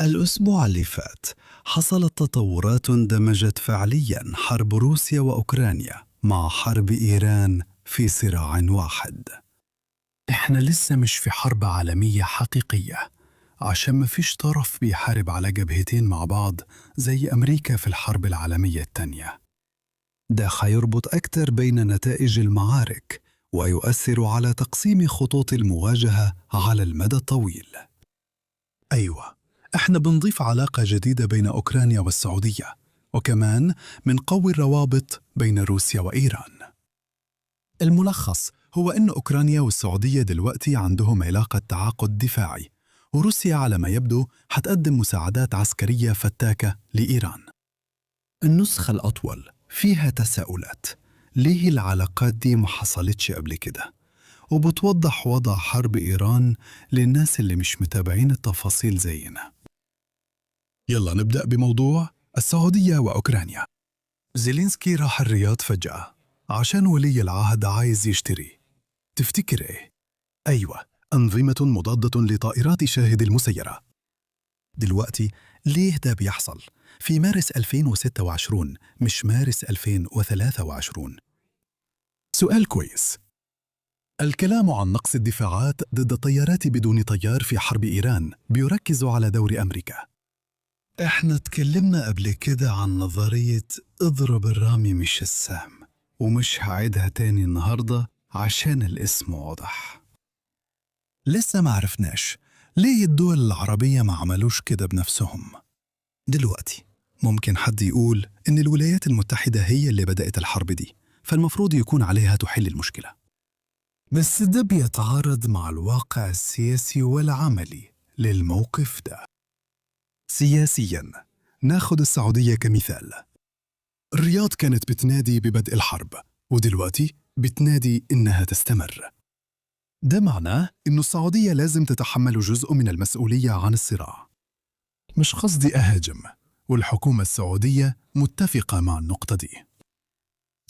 الأسبوع اللي فات حصلت تطورات دمجت فعلياً حرب روسيا وأوكرانيا مع حرب إيران في صراع واحد. إحنا لسه مش في حرب عالمية حقيقية، عشان ما فيش طرف بيحارب على جبهتين مع بعض زي أمريكا في الحرب العالمية التانية. ده حيربط أكتر بين نتائج المعارك ويؤثر على تقسيم خطوط المواجهة على المدى الطويل. أيوة، احنا بنضيف علاقة جديدة بين أوكرانيا والسعودية، وكمان بنقوي الروابط بين روسيا وإيران. الملخص هو أن أوكرانيا والسعودية دلوقتي عندهم علاقة تعاقد دفاعي، وروسيا على ما يبدو حتقدم مساعدات عسكرية فتاكة لإيران. النسخة الأطول فيها تساؤلات، ليه العلاقات دي ما حصلتش قبل كده؟ وبتوضح وضع حرب إيران للناس اللي مش متابعين التفاصيل زينا. يلا نبدأ بموضوع السعودية وأوكرانيا. زيلينسكي راح الرياض فجأة عشان ولي العهد عايز يشتري. تفتكر إيه؟ أيوة، أنظمة مضادة لطائرات شاهد المسيرة. دلوقتي ليه ده بيحصل؟ في مارس 2026 مش مارس 2023. سؤال كويس. الكلام عن نقص الدفاعات ضد الطيارات بدون طيار في حرب إيران بيركز على دور أمريكا. احنا تكلمنا قبل كده عن نظرية اضرب الرامي مش السهم، ومش هعيدها تاني النهاردة عشان الاسم واضح. لسه ما عرفناش ليه الدول العربية ما عملوش كده بنفسهم. دلوقتي ممكن حد يقول إن الولايات المتحدة هي اللي بدأت الحرب دي، فالمفروض يكون عليها تحل المشكلة. بس ده بيتعارض مع الواقع السياسي والعملي للموقف ده. سياسياً، ناخد السعودية كمثال. الرياض كانت بتنادي ببدء الحرب، ودلوقتي بتنادي إنها تستمر. ده معناه إنه السعودية لازم تتحمل جزء من المسؤولية عن الصراع. مش قصدي أهاجم، والحكومة السعودية متفقة مع النقطة دي.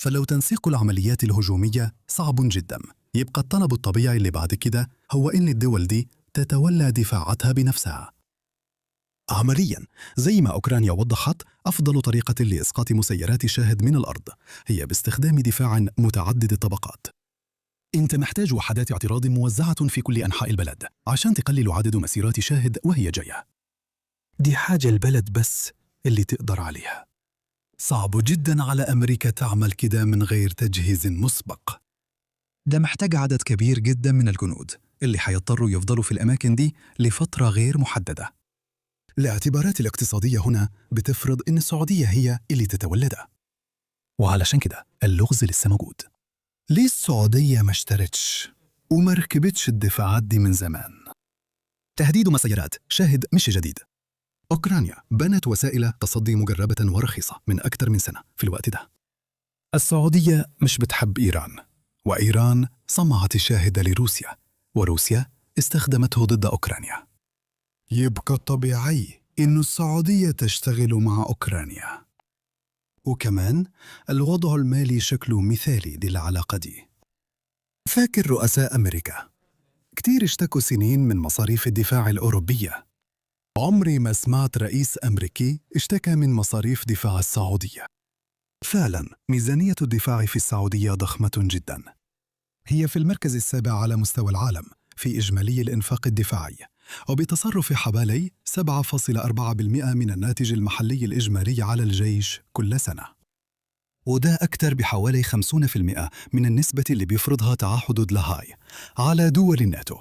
فلو تنسيق العمليات الهجومية صعب جداً، يبقى الطلب الطبيعي اللي بعد كده هو إن الدول دي تتولى دفاعاتها بنفسها. عملياً، زي ما أوكرانيا وضحت، أفضل طريقة لإسقاط مسيرات شاهد من الأرض هي باستخدام دفاع متعدد الطبقات. أنت محتاج وحدات اعتراض موزعة في كل أنحاء البلد عشان تقلل عدد مسيرات شاهد وهي جاية. دي حاجة البلد بس اللي تقدر عليها. صعب جداً على أمريكا تعمل كده من غير تجهيز مسبق. ده محتاج عدد كبير جداً من الجنود اللي حيضطروا يفضلوا في الأماكن دي لفترة غير محددة. الاعتبارات الاقتصادية هنا بتفرض إن السعودية هي اللي تتولدها، وعلشان كده اللغز لسه موجود. ليه السعودية ما اشترتش وما ركبتش الدفاعات دي من زمان؟ تهديد مسيرات شاهد مش جديد. أوكرانيا بنت وسائل تصدي مجربة ورخيصة من أكثر من سنة في الوقت ده. السعودية مش بتحب إيران، وإيران صنعت الشاهد لروسيا، وروسيا استخدمته ضد أوكرانيا. يبقى طبيعي إنه السعودية تشتغل مع أوكرانيا. وكمان الوضع المالي شكله مثالي للعلاقة دي. فاكر رؤساء أمريكا كتير اشتكوا سنين من مصاريف الدفاع الأوروبية. عمري ما سمعت رئيس أمريكي اشتكى من مصاريف دفاع السعودية. فعلا ميزانية الدفاع في السعودية ضخمة جدا، هي في المركز السابع على مستوى العالم في إجمالي الإنفاق الدفاعي، وبتصرف حوالي 7.4% من الناتج المحلي الإجمالي على الجيش كل سنة، وده أكثر بحوالي 50% من النسبة اللي بيفرضها تعهد دلاهاي على دول الناتو.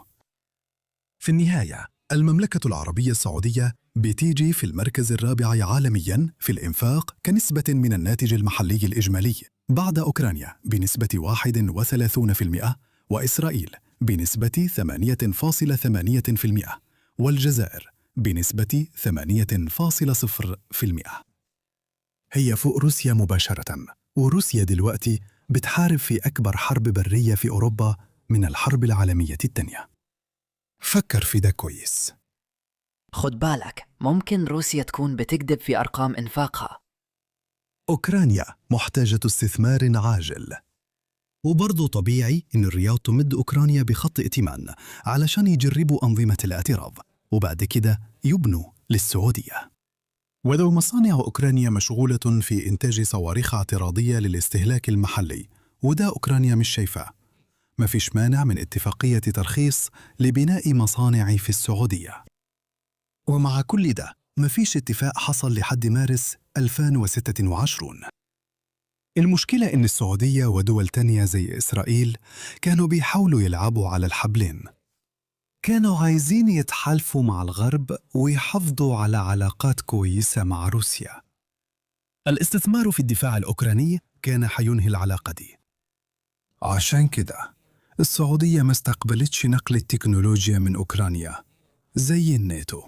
في النهاية، المملكة العربية السعودية بتيجي في المركز الرابع عالمياً في الإنفاق كنسبة من الناتج المحلي الإجمالي، بعد أوكرانيا بنسبة 31%، وإسرائيل بنسبة 8.8%، والجزائر بنسبة 8.0%. هي فوق روسيا مباشرة، وروسيا دلوقتي بتحارب في أكبر حرب برية في أوروبا من الحرب العالمية الثانية. فكر في ده كويس. خد بالك، ممكن روسيا تكون بتكذب في أرقام إنفاقها. أوكرانيا محتاجة استثمار عاجل، وبرضه طبيعي إن الرياض تمد أوكرانيا بخط ائتمان علشان يجربوا أنظمة الاعتراض، وبعد كده يبنوا للسعودية. ولو مصانع أوكرانيا مشغولة في إنتاج صواريخ اعتراضية للاستهلاك المحلي وده أوكرانيا مش شايفاه، ما فيش مانع من اتفاقية ترخيص لبناء مصانع في السعودية. ومع كل ده ما فيش اتفاق حصل لحد مارس 2026. المشكلة إن السعودية ودول تانية زي إسرائيل كانوا بيحاولوا يلعبوا على الحبلين. كانوا عايزين يتحالفوا مع الغرب ويحافظوا على علاقات كويسة مع روسيا. الاستثمار في الدفاع الأوكراني كان حينهي العلاقة دي. عشان كده السعودية ما استقبلتش نقل التكنولوجيا من أوكرانيا زي الناتو،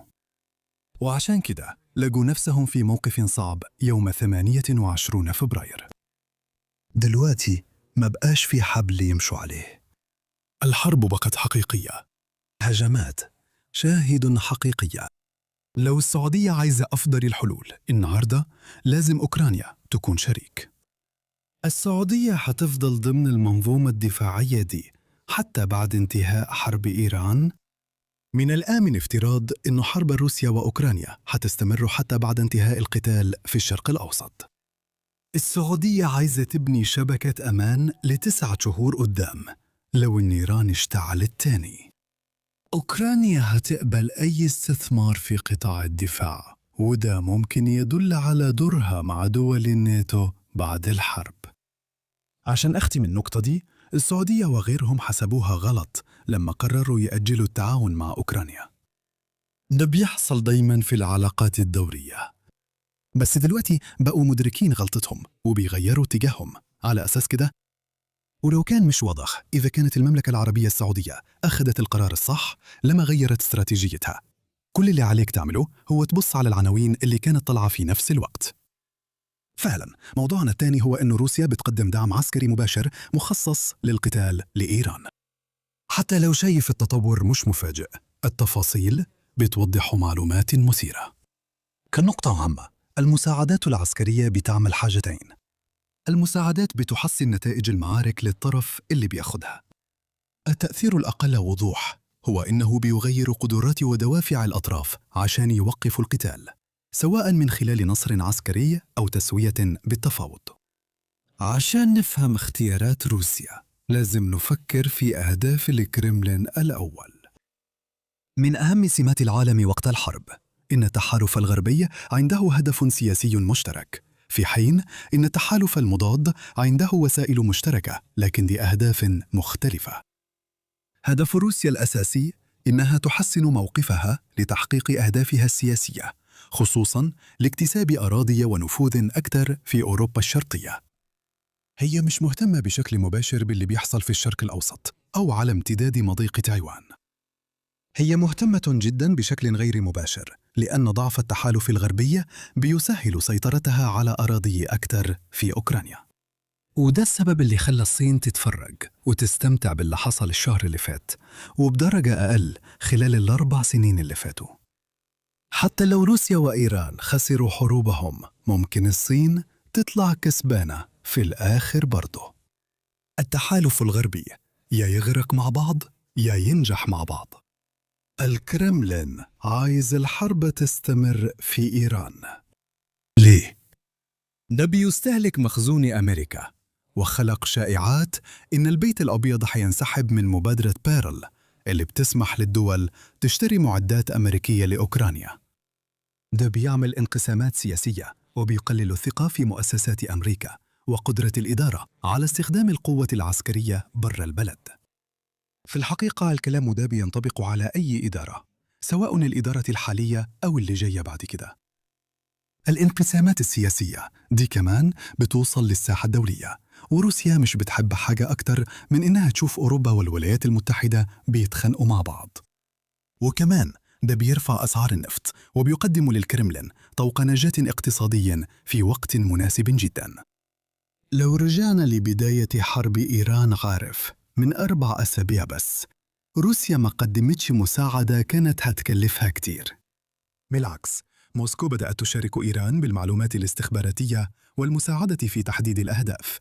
وعشان كده لقوا نفسهم في موقف صعب يوم 28 فبراير. دلوقتي ما بقاش في حبل يمشوا عليه. الحرب بقت حقيقية، هجمات، شاهد حقيقية. لو السعودية عايزة أفضل الحلول النهاردة لازم أوكرانيا تكون شريك. السعودية حتفضل ضمن المنظومة الدفاعية دي حتى بعد انتهاء حرب إيران. من الآمن افتراض إنه حرب روسيا وأوكرانيا حتستمر حتى بعد انتهاء القتال في الشرق الأوسط. السعودية عايزة تبني شبكة أمان ل9 شهور قدام لو النيران اشتعلت تاني. أوكرانيا هتقبل أي استثمار في قطاع الدفاع، وده ممكن يدل على دورها مع دول الناتو بعد الحرب. عشان أختم النقطة دي، السعودية وغيرهم حسبوها غلط لما قرروا يأجلوا التعاون مع أوكرانيا. ده بيحصل دايما في العلاقات الدورية، بس دلوقتي بقوا مدركين غلطتهم وبيغيروا اتجاههم على أساس كده. ولو كان مش واضح إذا كانت المملكة العربية السعودية أخذت القرار الصح لما غيرت استراتيجيتها. كل اللي عليك تعمله هو تبص على العناوين اللي كانت طالعة في نفس الوقت. فعلا موضوعنا الثاني هو أن روسيا بتقدم دعم عسكري مباشر مخصص للقتال لإيران. حتى لو شايف التطور مش مفاجئ، التفاصيل بتوضح معلومات مثيرة. كنقطة عامة، المساعدات العسكرية بتعمل حاجتين. المساعدات بتحسن نتائج المعارك للطرف اللي بياخدها. التأثير الأقل وضوح هو إنه بيغير قدرات ودوافع الأطراف عشان يوقفوا القتال، سواء من خلال نصر عسكري أو تسوية بالتفاوض. عشان نفهم اختيارات روسيا لازم نفكر في أهداف الكرملين الأول. من أهم سمات العالم وقت الحرب إن التحالف الغربي عنده هدف سياسي مشترك، في حين إن التحالف المضاد عنده وسائل مشتركة لكن بأهداف مختلفة. هدف روسيا الأساسي إنها تحسن موقفها لتحقيق أهدافها السياسية، خصوصاً لاكتساب أراضي ونفوذ أكثر في أوروبا الشرقية. هي مش مهتمة بشكل مباشر باللي بيحصل في الشرق الأوسط أو على امتداد مضيق تايوان. هي مهتمة جداً بشكل غير مباشر لأن ضعف التحالف الغربي بيسهل سيطرتها على أراضي أكثر في أوكرانيا. وده السبب اللي خلى الصين تتفرج وتستمتع باللي حصل الشهر اللي فات وبدرجة أقل خلال ال4 سنين اللي فاتوا. حتى لو روسيا وإيران خسروا حروبهم ممكن الصين تطلع كسبانة في الآخر برضه. التحالف الغربي يا يغرق مع بعض يا ينجح مع بعض. الكرملين عايز الحرب تستمر في إيران. ليه؟ ده بيستهلك مخزون أمريكا وخلق شائعات إن البيت الأبيض حينسحب من مبادرة بيرل اللي بتسمح للدول تشتري معدات أمريكية لأوكرانيا. ده بيعمل انقسامات سياسية وبيقلل الثقة في مؤسسات أمريكا وقدرة الإدارة على استخدام القوة العسكرية برا البلد. في الحقيقة الكلام ده بينطبق على أي إدارة، سواء الإدارة الحالية أو اللي جاية بعد كده. الانقسامات السياسية دي كمان بتوصل للساحة الدولية، وروسيا مش بتحب حاجة أكتر من إنها تشوف أوروبا والولايات المتحدة بيتخانقوا مع بعض. وكمان ده بيرفع أسعار النفط وبيقدم للكرملين طوق نجاة اقتصادي في وقت مناسب جدا. لو رجعنا لبداية حرب إيران عارف من 4 أسابيع بس، روسيا ما قدمتش مساعدة كانت هتكلفها كتير. بالعكس، موسكو بدأت تشارك إيران بالمعلومات الاستخباراتية والمساعدة في تحديد الأهداف.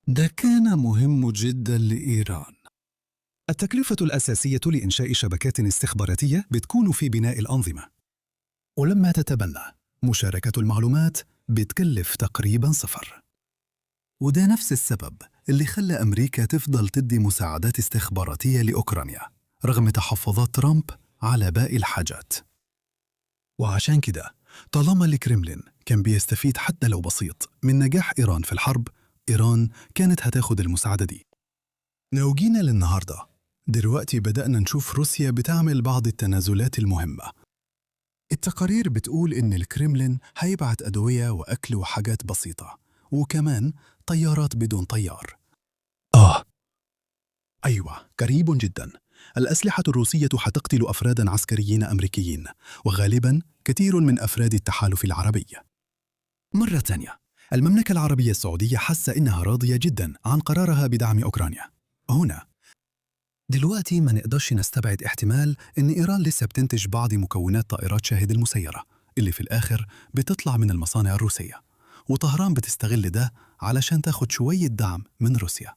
ده كان مهم جدا لإيران. التكلفة الأساسية لإنشاء شبكات استخباراتية بتكون في بناء الأنظمة. ولما تتبنى مشاركة المعلومات بتكلف تقريباً صفر. وده نفس السبب اللي خلى أمريكا تفضل تدي مساعدات استخباراتية لأوكرانيا رغم تحفظات ترامب على باقي الحاجات. وعشان كده طالما الكرملين كان بيستفيد حتى لو بسيط من نجاح إيران في الحرب، إيران كانت هتاخد المساعدة دي. لو جينا للنهاردة، دلوقتي بدأنا نشوف روسيا بتعمل بعض التنازلات المهمة. التقارير بتقول إن الكرملين هيبعت أدوية وأكل وحاجات بسيطة، وكمان طيارات بدون طيار. أيوة، قريب جدا. الأسلحة الروسية حتقتل أفراداً عسكريين أمريكيين، وغالباً كثير من أفراد التحالف العربي. مرة تانية، المملكة العربية السعودية حاسة إنها راضية جداً عن قرارها بدعم أوكرانيا. هنا دلوقتي ما نقدرش نستبعد احتمال إن إيران لسه بتنتج بعض مكونات طائرات شاهد المسيرة اللي في الآخر بتطلع من المصانع الروسية، وطهران بتستغل ده علشان تاخد شوية دعم من روسيا.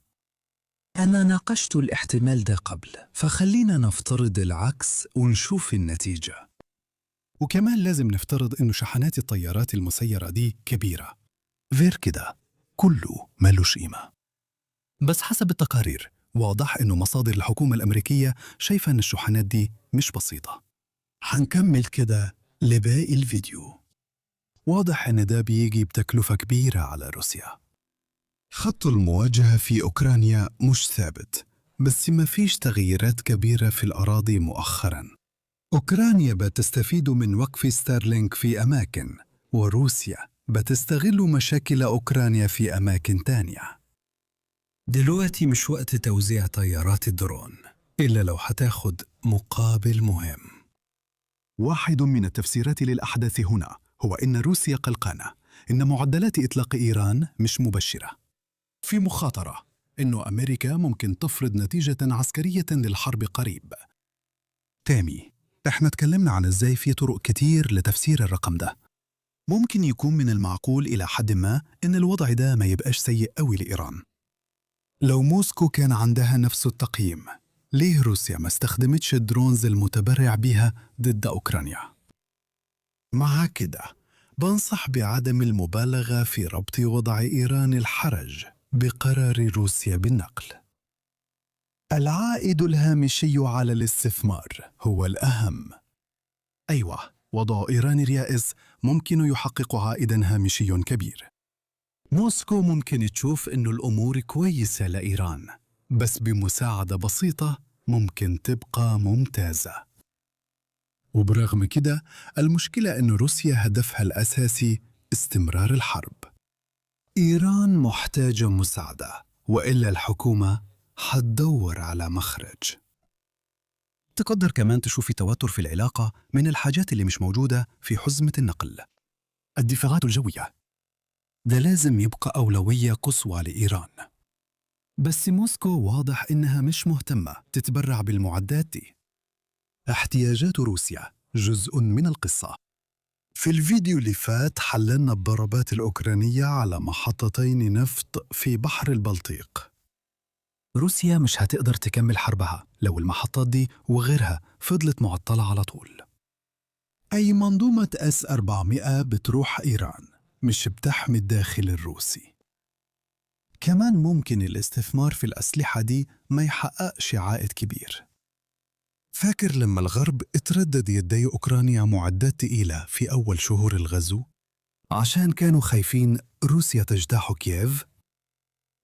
أنا ناقشت الاحتمال ده قبل، فخلينا نفترض العكس ونشوف النتيجة. وكمان لازم نفترض إنه شحنات الطيارات المسيرة دي كبيرة، غير كده كله مالوش قيمة. بس حسب التقارير واضح إنه مصادر الحكومة الأمريكية شايفة إن الشحنات دي مش بسيطة. هنكمل كده لباقي الفيديو. واضح إن ده بيجي بتكلفة كبيرة على روسيا. خط المواجهة في أوكرانيا مش ثابت، بس ما فيش تغييرات كبيرة في الأراضي مؤخراً. أوكرانيا بتستفيد من وقف ستارلينك في أماكن، وروسيا بتستغل مشاكل أوكرانيا في أماكن تانية. دلوقتي مش وقت توزيع طيارات الدرون، إلا لو هتاخد مقابل مهم. واحد من التفسيرات للأحداث هنا هو إن روسيا قلقانة إن معدلات إطلاق إيران مش مبشرة. في مخاطرة إنه أمريكا ممكن تفرض نتيجة عسكرية للحرب قريب. تامي، إحنا تكلمنا عن إزاي في طرق كتير لتفسير الرقم ده. ممكن يكون من المعقول إلى حد ما إن الوضع ده ما يبقاش سيء قوي لإيران. لو موسكو كان عندها نفس التقييم، ليه روسيا ما استخدمتش الدرونز المتبرع بيها ضد أوكرانيا؟ مع كده بنصح بعدم المبالغة في ربط وضع إيران الحرج بقرار روسيا بالنقل. العائد الهامشي على الاستثمار هو الأهم. أيوة، وضع إيران اليائس ممكن يحقق عائداً هامشي كبير. موسكو ممكن تشوف إنه الأمور كويسة لإيران، بس بمساعدة بسيطة ممكن تبقى ممتازة. وبرغم كده المشكلة إن روسيا هدفها الأساسي استمرار الحرب. إيران محتاجة مساعدة، وإلا الحكومة حتدور على مخرج. تقدر كمان تشوفي توتر في العلاقة من الحاجات اللي مش موجودة في حزمة النقل. الدفاعات الجوية ده لازم يبقى أولوية قصوى لإيران، بس موسكو واضح إنها مش مهتمة تتبرع بالمعدات دي. احتياجات روسيا جزء من القصة. في الفيديو اللي فات حللنا الضربات الأوكرانية على محطتين نفط في بحر البلطيق. روسيا مش هتقدر تكمل حربها لو المحطات دي وغيرها فضلت معطلة على طول. أي منظومة S-400 بتروح إيران مش بتحمي الداخل الروسي. كمان ممكن الاستثمار في الأسلحة دي ما يحققش عائد كبير. فاكر لما الغرب اتردد يدي أوكرانيا معدات تقيلة في أول شهور الغزو؟ عشان كانوا خايفين روسيا تجتاح كييف؟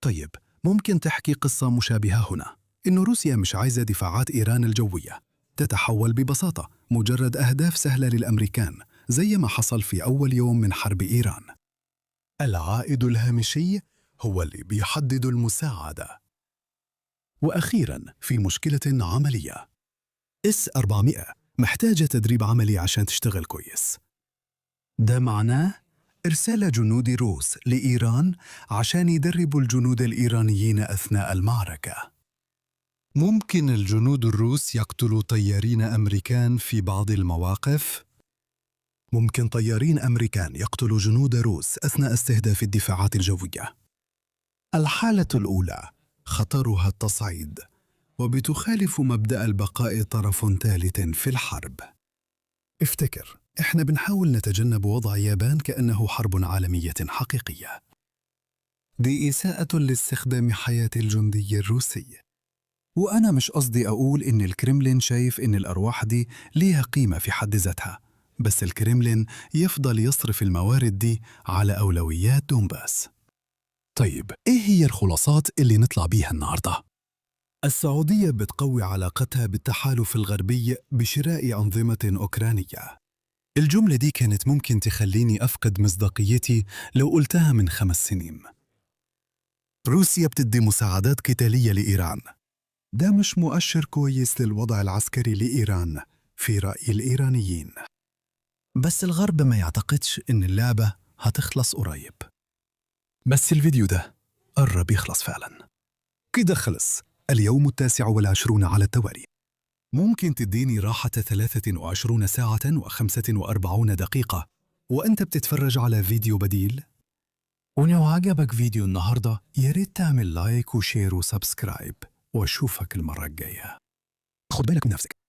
طيب، ممكن تحكي قصة مشابهة هنا، إن روسيا مش عايزة دفاعات إيران الجوية تتحول ببساطة مجرد أهداف سهلة للأمريكان زي ما حصل في أول يوم من حرب إيران. العائد الهامشي هو اللي بيحدد المساعدة. وأخيراً في مشكلة عملية. S-400 محتاجة تدريب عملي عشان تشتغل كويس. ده معناه إرسال جنود روس لإيران عشان يدربوا الجنود الإيرانيين أثناء المعركة. ممكن الجنود الروس يقتلوا طيارين أمريكان في بعض المواقف. ممكن طيارين أمريكان يقتلوا جنود روس أثناء استهداف الدفاعات الجوية. الحالة الأولى خطرها التصعيد، وبتخالف مبدأ البقاء طرف ثالث في الحرب. افتكر، إحنا بنحاول نتجنب وضع اليابان كأنه حرب عالمية حقيقية. دي إساءة لاستخدام حياة الجندي الروسي. وأنا مش قصدي أقول إن الكرملين شايف إن الأرواح دي ليها قيمة في حد ذاتها، بس الكرملين يفضل يصرف الموارد دي على أولويات دونباس. طيب، إيه هي الخلاصات اللي نطلع بيها النهاردة؟ السعودية بتقوي علاقتها بالتحالف الغربي بشراء أنظمة أوكرانية. الجملة دي كانت ممكن تخليني أفقد مصداقيتي لو قلتها من 5 سنين. روسيا بتدي مساعدات قتالية لإيران. ده مش مؤشر كويس للوضع العسكري لإيران في رأي الإيرانيين. بس الغرب ما يعتقدش إن اللعبة هتخلص قريب. بس الفيديو ده قرب يخلص فعلا. كده خلص اليوم 29 على التوالي. ممكن تديني راحة 23 ساعة و45 دقيقة وأنت بتتفرج على فيديو بديل؟ ولو عجبك فيديو النهاردة ياريت تعمل لايك وشير وسبسكرايب، واشوفك المرة الجاية. خد بالك من نفسك.